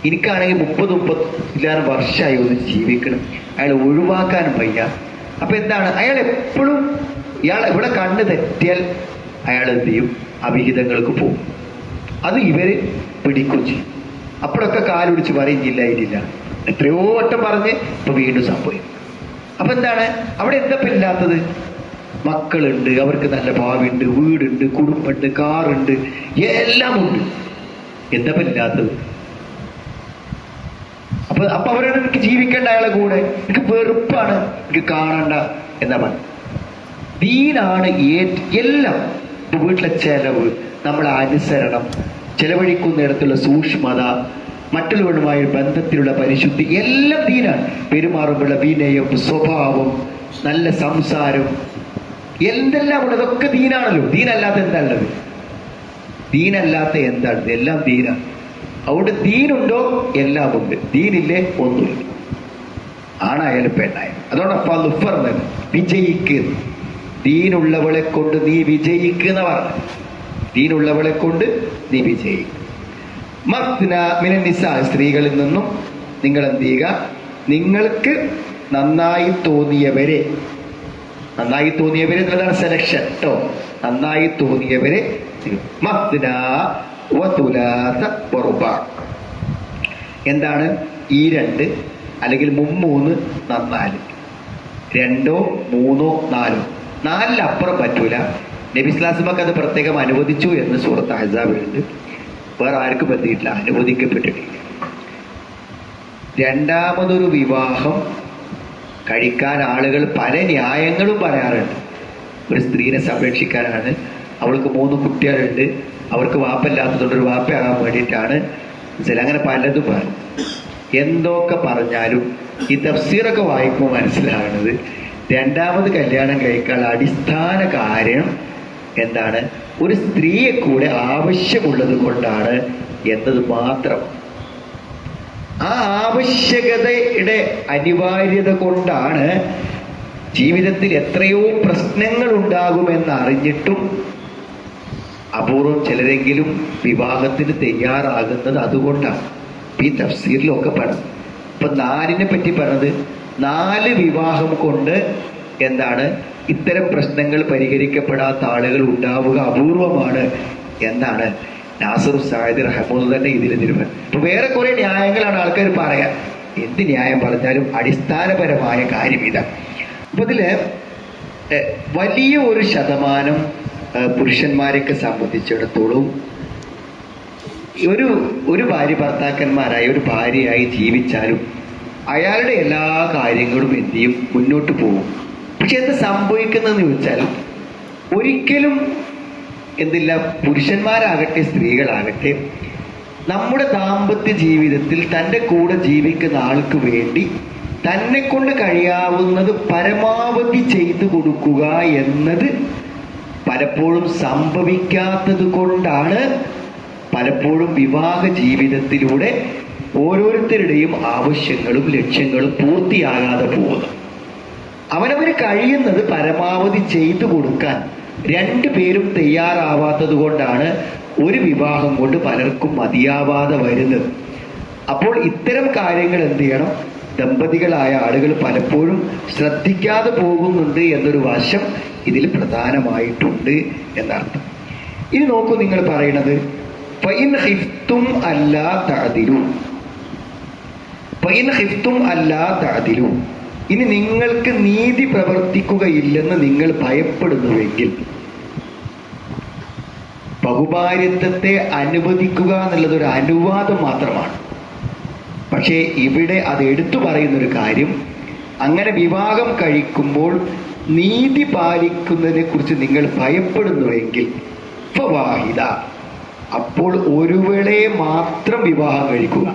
എനിക്കാണെങ്കിൽ 30-30 വർഷമായി ഒന്ന് ജീവിക്കണം, അയാൾ ഒഴിവാക്കാനും വയ്യ. അപ്പൊ എന്താണ്, അയാൾ എപ്പോഴും ഇവിടെ കണ്ണ് തെറ്റിയാൽ അയാൾ എന്ത് ചെയ്യും? അവിഹിതങ്ങൾക്ക് പോകും. അത് ഇവര് പിടിക്കും ചെയ്യും. അപ്പോഴൊക്കെ കാലുപിടിച്ച് പറയുന്നില്ല, ഇതില്ല, എത്രയോ വട്ടം പറഞ്ഞ് ഇപ്പൊ വീണ്ടും സംഭവിക്കും. അപ്പൊ എന്താണ് അവിടെ എന്താ ഇല്ലാത്തത്? മക്കളുണ്ട്, അവർക്ക് നല്ല ഭാവിയുണ്ട്, വീടുണ്ട്, കുടുംബമുണ്ട്, കാറുണ്ട്, എല്ലാം ഉണ്ട്. എന്താ ഇല്ലാത്തത്? അപ്പൊ അവരോട് എനിക്ക് ജീവിക്കേണ്ട അയാളെ കൂടെ, എനിക്ക് വെറുപ്പാണ്, എനിക്ക് കാണണ്ട എന്നാ പറഞ്ഞു. ദീനാണ് എല്ലാം. വീട്ടിലെ ചെലവ്, നമ്മളെ അനുസരണം, ചെലവഴിക്കുന്നിടത്തുള്ള സൂക്ഷ്മത, മറ്റുള്ളവരുമായ ബന്ധത്തിലുള്ള പരിശുദ്ധി, എല്ലാം ദീനാണ്. പെരുമാറുമ്പോഴുള്ള വിനയം, സ്വഭാവം, നല്ല സംസാരം, എന്തെല്ലാം ഉണ്ട്, അതൊക്കെ ദീനാണല്ലോ. ദീനല്ലാത്ത എന്താ ഉള്ളത്? ദീനല്ലാത്ത എന്താണ്? എല്ലാം ദീനാണ്. അവിടെ ദീനുണ്ടോ എല്ലാം ഉണ്ട്, ദീനില്ലേ ഒന്നുമില്ല. ആണായാലും പെണ്ണായാലും. അതോടൊപ്പം ലുഫർന്നത് വിജയിക്കുന്നു. ദീനുള്ളവളെ കൊണ്ട് നീ വിജയിക്കുന്ന പറഞ്ഞു. ദീനുള്ളവളെ കൊണ്ട് നീ വിജയിക്കും. മസ്ന മിനൻ നിസാ, സ്ത്രീകളിൽ നിന്നും നിങ്ങൾ എന്ത് ചെയ്യുക? നിങ്ങൾക്ക് നന്നായി തോന്നിയവരെ എന്നതാണ് സെലക്ഷൻ കേട്ടോ. നന്നായി തോന്നിയവരെ മസ്ന വതുലാസ വറുബാ. എന്താണ് ഈ 2 അല്ലെങ്കിൽ 3, 4? 2, 3, 4. 4-ലപ്പുറം പറ്റൂല. നബി സ്വല്ലല്ലാഹു അത് പ്രത്യേകം അനുവദിച്ചു എന്ന് സൂറത്ത് അഹ്സാബിലുണ്ട്. വേറെ ആർക്കും പറ്റിയിട്ടില്ല, അനുവദിക്കപ്പെട്ടിട്ടില്ല. രണ്ടാമതൊരു വിവാഹം കഴിക്കാൻ ആളുകൾ പല ന്യായങ്ങളും പറയാറുണ്ട്. ഒരു സ്ത്രീനെ സംരക്ഷിക്കാനാണ്, അവൾക്ക് 3 കുട്ടികളുണ്ട്, അവർക്ക് വാപ്പല്ലാത്തതുകൊണ്ട് ഒരു വാപ്പയാകാൻ വേണ്ടിയിട്ടാണ്, അങ്ങനെ പലതും പറയും. എന്തൊക്കെ പറഞ്ഞാലും ഈ തഫ്സീറൊക്കെ വായിക്കുമ്പോൾ മനസ്സിലാകുന്നത് രണ്ടാമത് കല്യാണം കഴിക്കാനുള്ള അടിസ്ഥാന കാര്യം എന്താണ്? ഒരു സ്ത്രീയെ കൂടെ ആവശ്യമുള്ളത് കൊണ്ടാണ് എന്നത് മാത്രം. ആ ആവശ്യകതയുടെ അനിവാര്യത കൊണ്ടാണ് ജീവിതത്തിൽ എത്രയോ പ്രശ്നങ്ങൾ ഉണ്ടാകുമെന്ന് അറിഞ്ഞിട്ടും അപൂർവം ചിലരെങ്കിലും വിവാഹത്തിന് തയ്യാറാകുന്നത് അതുകൊണ്ടാണ്. ഈ തഫ്സീറിലൊക്കെ പറഞ്ഞു. ഇപ്പൊ 4-നെ പറ്റി പറഞ്ഞത് 4 വിവാഹം കൊണ്ട് എന്താണ് ഇത്തരം പ്രശ്നങ്ങൾ പരിഹരിക്കപ്പെടാത്ത ആളുകൾ ഉണ്ടാവുക അപൂർവമാണ് എന്നാണ് നാസിർ സായിദ് റഹ്മത്തുള്ളാഹി തന്നെ ഇതിൽ തീരുമാനം. ഇപ്പൊ വേറെ കുറെ ന്യായങ്ങളാണ് ആൾക്കാർ പറയാൻ. എന്ത് ന്യായം പറഞ്ഞാലും അടിസ്ഥാനപരമായ കാര്യം ഇതാണ്. അപ്പൊ ഇതില് വലിയ ഒരു ശതമാനം പുരുഷന്മാരെയൊക്കെ സംബന്ധിച്ചിടത്തോളം ഒരു ഭാര്യ ഭർത്താക്കന്മാരായി ഒരു ഭാര്യയായി ജീവിച്ചാലും അയാളുടെ എല്ലാ കാര്യങ്ങളും എന്ത് ചെയ്യും, മുന്നോട്ട് പോകും. പക്ഷെ എന്ത് സംഭവിക്കുന്നതെന്ന് ചോദിച്ചാൽ ഒരിക്കലും എന്തില്ല, പുരുഷന്മാരാകട്ടെ സ്ത്രീകളാകട്ടെ നമ്മുടെ ദാമ്പത്യ ജീവിതത്തിൽ തൻ്റെ കൂടെ ജീവിക്കുന്ന ആൾക്ക് വേണ്ടി തന്നെ കൊണ്ട് കഴിയാവുന്നത് പരമാവധി ചെയ്തു കൊടുക്കുക എന്നത് പലപ്പോഴും സംഭവിക്കാത്തത് കൊണ്ടാണ് പലപ്പോഴും വിവാഹ ജീവിതത്തിലൂടെ ഓരോരുത്തരുടെയും ആവശ്യങ്ങളും ലക്ഷ്യങ്ങളും പൂർത്തിയാകാതെ പോകുന്നത്. അവനവർ കഴിയുന്നത് പരമാവധി ചെയ്തു കൊടുക്കാൻ 2 പേരും തയ്യാറാവാത്തത് കൊണ്ടാണ് ഒരു വിവാഹം കൊണ്ട് പലർക്കും മതിയാവാതെ വരുന്നത്. അപ്പോൾ ഇത്തരം കാര്യങ്ങൾ എന്ത് ചെയ്യണം, ദമ്പതികളായ ആളുകൾ പലപ്പോഴും ശ്രദ്ധിക്കാതെ പോകുന്നുണ്ട് എന്നൊരു വശം ഇതിൽ പ്രധാനമായിട്ടുണ്ട് എന്നർത്ഥം. ഇനി നോക്കൂ, നിങ്ങൾ പറയണത് ഫഇൻ ഖിഫ്തും അല്ലാ തഅദിലു, ഫഇൻ ഖിഫ്തും അല്ലാ തഅദിലു. ഇനി നിങ്ങൾക്ക് നീതി പ്രവർത്തിക്കുകയില്ലെന്ന് നിങ്ങൾ ഭയപ്പെടുന്നുവെങ്കിൽ, ബഹുഭാര്യത്വത്തെ അനുവദിക്കുക എന്നുള്ളത് ഒരു അനുവാദം മാത്രമാണ്. പക്ഷേ ഇവിടെ അത് എടുത്തു പറയുന്നൊരു കാര്യം, അങ്ങനെ വിവാഹം കഴിക്കുമ്പോൾ നീതി പാലിക്കുന്നതിനെ കുറിച്ച് നിങ്ങൾ ഭയപ്പെടുന്നുവെങ്കിൽ ഫവാഹിദ, അപ്പോൾ ഒരുവളെ മാത്രം വിവാഹം കഴിക്കുക.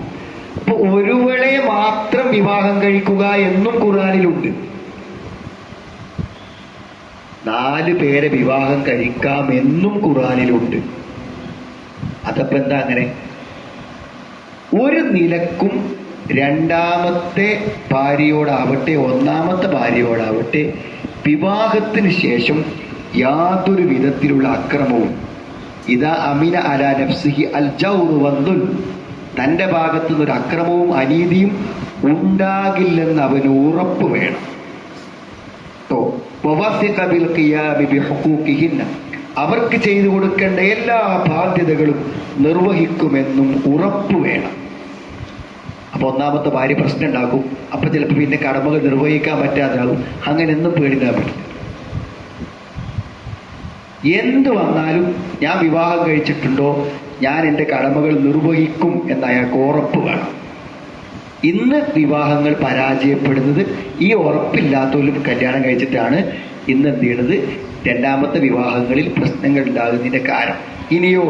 അപ്പൊ ഒരുവളെ മാത്രം വിവാഹം കഴിക്കുക എന്നും ഖുർആനിലുണ്ട്. 4 പേരെ വിവാഹം കഴിക്കാമെന്നും ഖുർആനിലുണ്ട്. അതപ്പോ എന്താ അങ്ങനെ? ഒരു നിലക്കും രണ്ടാമത്തെ ഭാര്യയോടാവട്ടെ 1-ാമത്തെ ഭാര്യയോടാവട്ടെ വിവാഹത്തിന് ശേഷം യാതൊരു വിധത്തിലുള്ള അക്രമവും, ഇതാ അമിന അലാ നഫ്സിഹി അൽ ജൗറു വദ്ദുൽ, തൻ്റെ ഭാഗത്തു നിന്നൊരു അക്രമവും അനീതിയും ഉണ്ടാകില്ലെന്ന് അവന് ഉറപ്പ് വേണം. അവർക്ക് ചെയ്തു കൊടുക്കേണ്ട എല്ലാ ബാധ്യതകളും നിർവഹിക്കുമെന്നും ഉറപ്പ് വേണം. അപ്പൊ 1-ാമത്തെ ഭാര്യ പ്രശ്നം ഉണ്ടാക്കും. അപ്പൊ ചിലപ്പോൾ പിന്നെ കടമകൾ നിർവഹിക്കാൻ പറ്റാതാകും. അങ്ങനെയൊന്നും പേടിക്കാൻ പറ്റില്ല. എന്ത് വന്നാലും ഞാൻ വിവാഹം കഴിച്ചിട്ടുണ്ടോ, ഞാൻ എൻ്റെ കടമകൾ നിർവഹിക്കും എന്ന് അയാൾക്ക് ഉറപ്പ് വേണം. ഇന്ന് വിവാഹങ്ങൾ പരാജയപ്പെടുന്നത് ഈ ഉറപ്പില്ലാത്തവരും കല്യാണം കഴിച്ചിട്ടാണ് ഇന്ന് എന്ത് ചെയ്യണത്, 2-ാമത്തെ വിവാഹങ്ങളിൽ പ്രശ്നങ്ങൾ ഉണ്ടാകുന്നതിന്റെ കാരണം. ഇനിയോ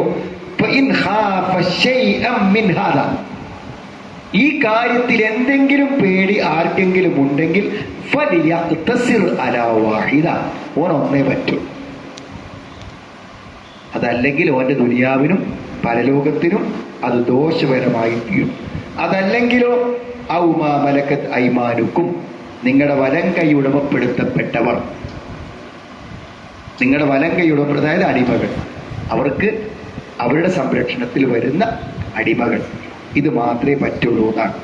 ഈ കാര്യത്തിൽ എന്തെങ്കിലും പേടി ആർക്കെങ്കിലും ഉണ്ടെങ്കിൽ ഒന്നേ പറ്റൂ. അതല്ലെങ്കിൽ ഓന്റെ ദുനിയാവിനും പരലോകത്തിനും അത് ദോഷപരമായി തീരും. അതല്ലെങ്കിലോ ഔമാ മലക്കത്ത് ഐമാനുക്കും, നിങ്ങളുടെ വലം കൈ ഉടമപ്പെടുത്തപ്പെട്ടവർ, നിങ്ങളുടെ വലം കൈ അതായത് അടിമകൾ, അവർക്ക് അവരുടെ സംരക്ഷണത്തിൽ വരുന്ന അടിമകൾ, ഇത് മാത്രമേ പറ്റുള്ളൂ എന്നാണ്.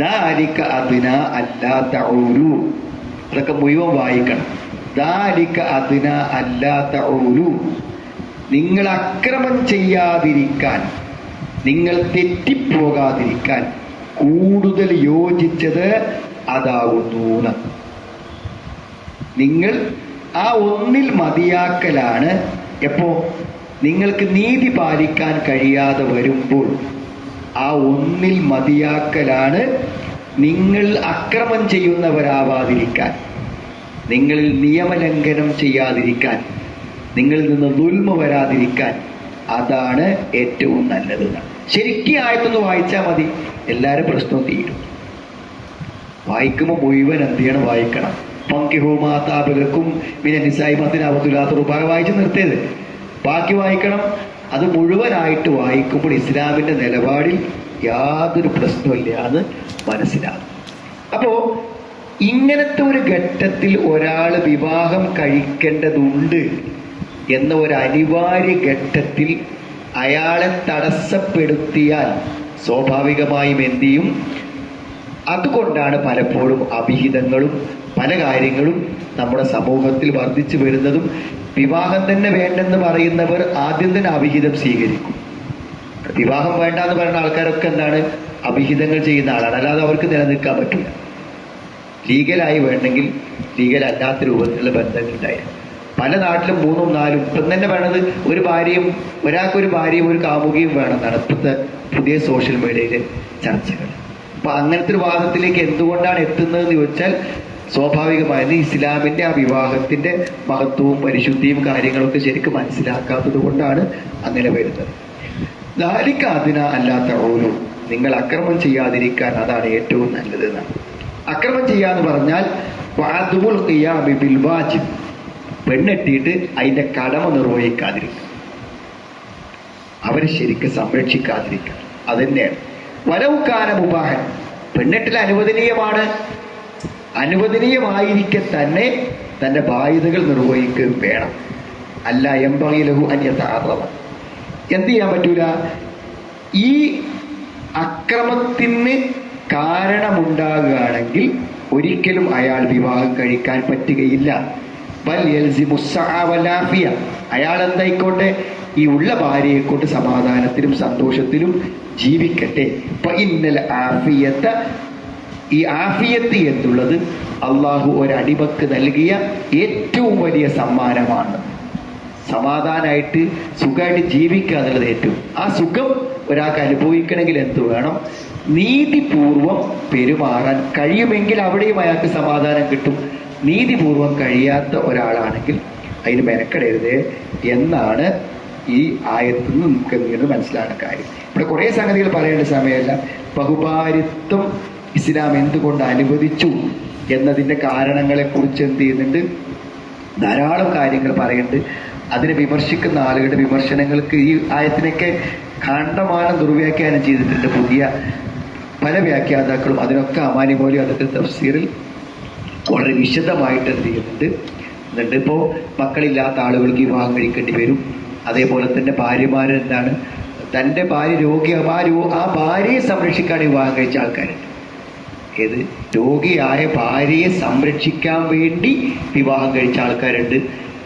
ദാലിക അദ്ന അല്ലാ തഊലു, അതൊക്കെ മുഴുവൻ വായിക്കണം. ദാലിക അദ്ന അല്ലാ തഊലു, നിങ്ങൾ അക്രമം ചെയ്യാതിരിക്കാൻ, നിങ്ങൾ തെറ്റിപ്പോകാതിരിക്കാൻ കൂടുതൽ യോജിച്ചത് അതാകുന്നു. നിങ്ങൾ ആ ഒന്നിൽ മതിയാക്കലാണ്. എപ്പോ നിങ്ങൾക്ക് നീതി പാലിക്കാൻ കഴിയാതെ വരുമ്പോൾ ആ ഒന്നിൽ മതിയാക്കലാണ് നിങ്ങൾ അക്രമം ചെയ്യുന്നവരാവാതിരിക്കാൻ, നിങ്ങളിൽ നിയമലംഘനം ചെയ്യാതിരിക്കാൻ, നിങ്ങളിൽ നിന്ന് ദുൽമ വരാതിരിക്കാൻ. അതാണ് ഏറ്റവും നല്ലത്. ശരിക്കും ആയത്തൊന്ന് വായിച്ചാൽ മതി, എല്ലാവരും പ്രശ്നവും തീരും. വായിക്കുമ്പോൾ മുഴുവൻ എന്ത് ചെയ്യണം? വായിക്കണം. പങ്കിഹൂമാതാപകർക്കും പിന്നെ നിസായിമത്തിനാവത്തുലാത്ത വായിച്ച് നിർത്തിയത് ബാക്കി വായിക്കണം. അത് മുഴുവനായിട്ട് വായിക്കുമ്പോൾ ഇസ്ലാമിന്റെ നിലപാടിൽ യാതൊരു പ്രശ്നമില്ല എന്ന് മനസ്സിലാകും. അപ്പോ ഇങ്ങനത്തെ ഒരു ഘട്ടത്തിൽ ഒരാൾ വിവാഹം കഴിക്കേണ്ടതുണ്ട് എന്ന ഒരു അനിവാര്യ ഘട്ടത്തിൽ അയാളെ തടസ്സപ്പെടുത്തിയാൽ സ്വാഭാവികമായും എന്ത് ചെയ്യും? അതുകൊണ്ടാണ് പലപ്പോഴും അഭിഹിതങ്ങളും പല കാര്യങ്ങളും നമ്മുടെ സമൂഹത്തിൽ വർദ്ധിച്ചു വരുന്നതും. വിവാഹം തന്നെ വേണ്ടെന്ന് പറയുന്നവർ ആദ്യം തന്നെ അഭിഹിതം സ്വീകരിക്കും. വിവാഹം വേണ്ട എന്ന് പറയുന്ന ആൾക്കാരൊക്കെ എന്താണ്? അഭിഹിതങ്ങൾ ചെയ്യുന്ന ആളാണ്. അല്ലാതെ അവർക്ക് നിലനിൽക്കാൻ പറ്റില്ല. ലീഗലായി വേണമെങ്കിൽ ലീഗൽ അല്ലാത്ത രൂപത്തിലുള്ള ബന്ധങ്ങൾ ഉണ്ടായിരുന്നു. പല നാട്ടിലും 3ഉം 4ഉം ഇപ്പം തന്നെ വേണത് ഒരു ഭാര്യയും ഒരാൾക്കൊരു ഭാര്യയും ഒരു കാമുകിയും വേണമെന്നാണ് ഇപ്പോഴത്തെ പുതിയ സോഷ്യൽ മീഡിയയിലെ ചർച്ചകൾ. അപ്പൊ അങ്ങനത്തെ ഒരു വാദത്തിലേക്ക് എന്തുകൊണ്ടാണ് എത്തുന്നതെന്ന് ചോദിച്ചാൽ സ്വാഭാവികമായത് ഇസ്ലാമിന്റെ ആ വിവാഹത്തിന്റെ മഹത്വവും പരിശുദ്ധിയും കാര്യങ്ങളൊക്കെ ശരിക്കും മനസ്സിലാക്കാത്തത് കൊണ്ടാണ് അങ്ങനെ വരുന്നത്. ദാലിക അല്ലാത്ത ഓരോ നിങ്ങൾ അക്രമം ചെയ്യാതിരിക്കാൻ അതാണ് ഏറ്റവും നല്ലത് എന്നാണ്. അക്രമം ചെയ്യാന്ന് പറഞ്ഞാൽ വഅദുൽ ഖിയാമി ബിൽ വാജിബ്, പെണ്ണെട്ടിയിട്ട് അതിന്റെ കടമ നിർവഹിക്കാതിരിക്കുക, അവരെ ശരിക്കും സംരക്ഷിക്കാതിരിക്കുക. അതന്നെയാണ് വലൗകാന മുബാഹൻ. പെണ്ണെട്ടിൽ അനുവദനീയമാണ്, അനുവദനീയമായിരിക്കെ തന്നെ തന്റെ ബാധ്യതകൾ നിർവഹിക്കുകയും വേണം. അല്ല യംബഗി ലഹു അൻ യതഅറദ. എന്ത് ചെയ്യാൻ പറ്റൂല? ഈ അക്രമത്തിന് കാരണമുണ്ടാകുകയാണെങ്കിൽ ഒരിക്കലും അയാൾ വിവാഹം കഴിക്കാൻ പറ്റുകയില്ല. ബൽ യൽസിമു സ്സഅ വൽ ആഫിയ. അയാൾ എന്തായിക്കോട്ടെ ഈ ഉള്ള ഭാര്യയെ കൊണ്ട് സമാധാനത്തിലും സന്തോഷത്തിലും ജീവിക്കട്ടെ. ഫഇന്നൽ ആഫിയത, ഈ ആഫിയത്ത് എന്നുള്ളത് അള്ളാഹു ഒരടിമക്ക് നൽകിയ ഏറ്റവും വലിയ സമ്മാനമാണ്. സമാധാനമായിട്ട് സുഖമായിട്ട് ജീവിക്കുക എന്നുള്ളത് ഏറ്റവും. ആ സുഖം ഒരാൾക്ക് അനുഭവിക്കണമെങ്കിൽ എന്ത് വേണം? നീതിപൂർവം പെരുമാറാൻ കഴിയുമെങ്കിൽ അവിടെയും അയാൾക്ക് സമാധാനം കിട്ടും. നീതിപൂർവം കഴിയാത്ത ഒരാളാണെങ്കിൽ അതിന് മെനക്കെടരുത് എന്നാണ് ഈ ആയത്തിൽ നിന്ന് നമുക്ക് എന്തെങ്കിലും മനസ്സിലാക്കുന്ന കാര്യം. ഇവിടെ കുറേ സംഗതികൾ പറയേണ്ട സമയമല്ല. ബഹുഭാരിത്വം ഇസ്ലാം എന്തുകൊണ്ട് അനുവദിച്ചു എന്നതിൻ്റെ കാരണങ്ങളെക്കുറിച്ച് എന്ത് ചെയ്യുന്നുണ്ട്? ധാരാളം കാര്യങ്ങൾ പറയുന്നുണ്ട്. അതിനെ വിമർശിക്കുന്ന ആളുകളുടെ വിമർശനങ്ങൾക്ക് ഈ ആയത്തിനൊക്കെ കണ്ടമാനം ദുർവ്യാഖ്യാനം ചെയ്തിട്ടുണ്ട് പുതിയ പല വ്യാഖ്യാതാക്കളും. അതിനൊക്കെ അമാനി മൗലവി അതിൻ്റെ തഫ്സീറിൽ വളരെ വിശദമായിട്ട് എന്ത് ചെയ്യുന്നുണ്ട്. എന്നിട്ട് ഇപ്പോൾ മക്കളില്ലാത്ത ആളുകൾക്ക് വിവാഹം കഴിക്കേണ്ടി വരും. അതേപോലെ തന്നെ ഭാര്യമാരെന്താണ്, തൻ്റെ ഭാര്യ രോഗിയാകുമ്പോൾ ആ ഭാര്യയെ സംരക്ഷിക്കാൻ വിവാഹം കഴിച്ച ആൾക്കാരുണ്ട്. ഏത് രോഗിയായ ഭാര്യയെ സംരക്ഷിക്കാൻ വേണ്ടി വിവാഹം കഴിച്ച ആൾക്കാരുണ്ട്.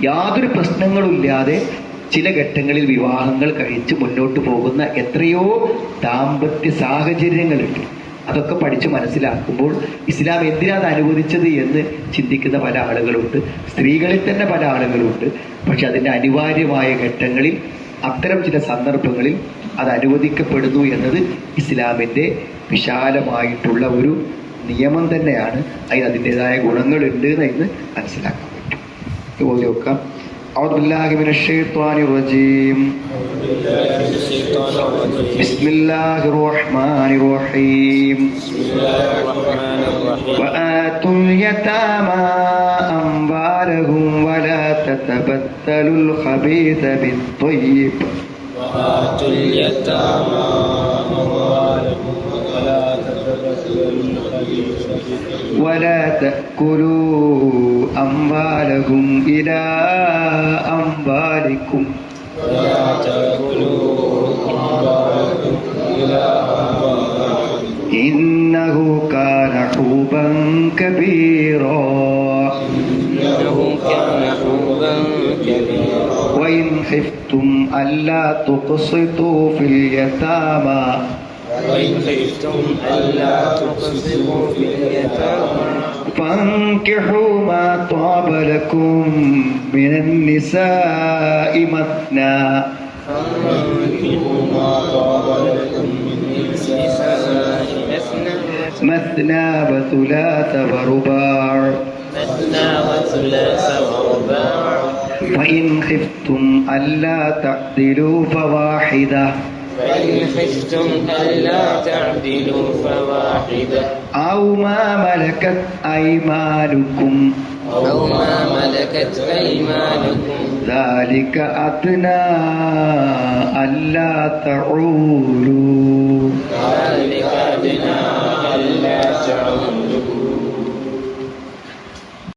യാതൊരു പ്രശ്നങ്ങളും ഇല്ലാതെ ചില ഘട്ടങ്ങളിൽ വിവാഹങ്ങൾ കഴിച്ച് മുന്നോട്ട് പോകുന്ന എത്രയോ ദാമ്പത്യ സാഹചര്യങ്ങളുണ്ട്. അതൊക്കെ പഠിച്ച് മനസ്സിലാക്കുമ്പോൾ ഇസ്ലാം എന്തിനാണ് അനുവദിച്ചത് എന്ന് ചിന്തിക്കുന്ന പല ആളുകളുണ്ട്. സ്ത്രീകളിൽ തന്നെ പല ആളുകളുണ്ട്. പക്ഷെ അതിൻ്റെ അനിവാര്യമായ ഘട്ടങ്ങളിൽ അത്തരം ചില സന്ദർഭങ്ങളിൽ അത് അനുവദിക്കപ്പെടുന്നു എന്നത് ഇസ്ലാമിൻ്റെ വിശാലമായിട്ടുള്ള ഒരു നിയമം തന്നെയാണ്. അതിന് അതിൻ്റെതായ ഗുണങ്ങളുണ്ട് എന്ന് മനസ്സിലാക്കാൻ പറ്റും. ഇതുപോലെ നോക്കാം. أعوذ بالله من الشيطان الرجيم. بسم الله الرحمن الرحيم. وآتوا اليتامى أموالهم ولا تتبدلوا الخبيث بالطيب. وآتوا اليتامى أموالهم ولا تتبدلوا الخبيث ولا تأكلوا أموالهم إلى أموالكم ولا تأكلوا أموالهم إلى أموالكم إنه كان حوبا كبيرا. وإن خفتم ألا تقسطوا في اليتامى وإن خفتم ألا تقسطوا في اليتامى فانكحوا ما طاب لكم من النساء مثنى فانكحوا ما طاب لكم من النساء مثنى وثلاث ورباع مثنى وثلاث ورباع فإن خفتم ألا تعدلوا فواحدة فإن خفتم ألا تعدلوا فواحدة أو ما ملكت أيمانكم أو ما ملكت أيمانكم ذلك أدنى ألا تعولوا ذلك أدنى ألا تعولوا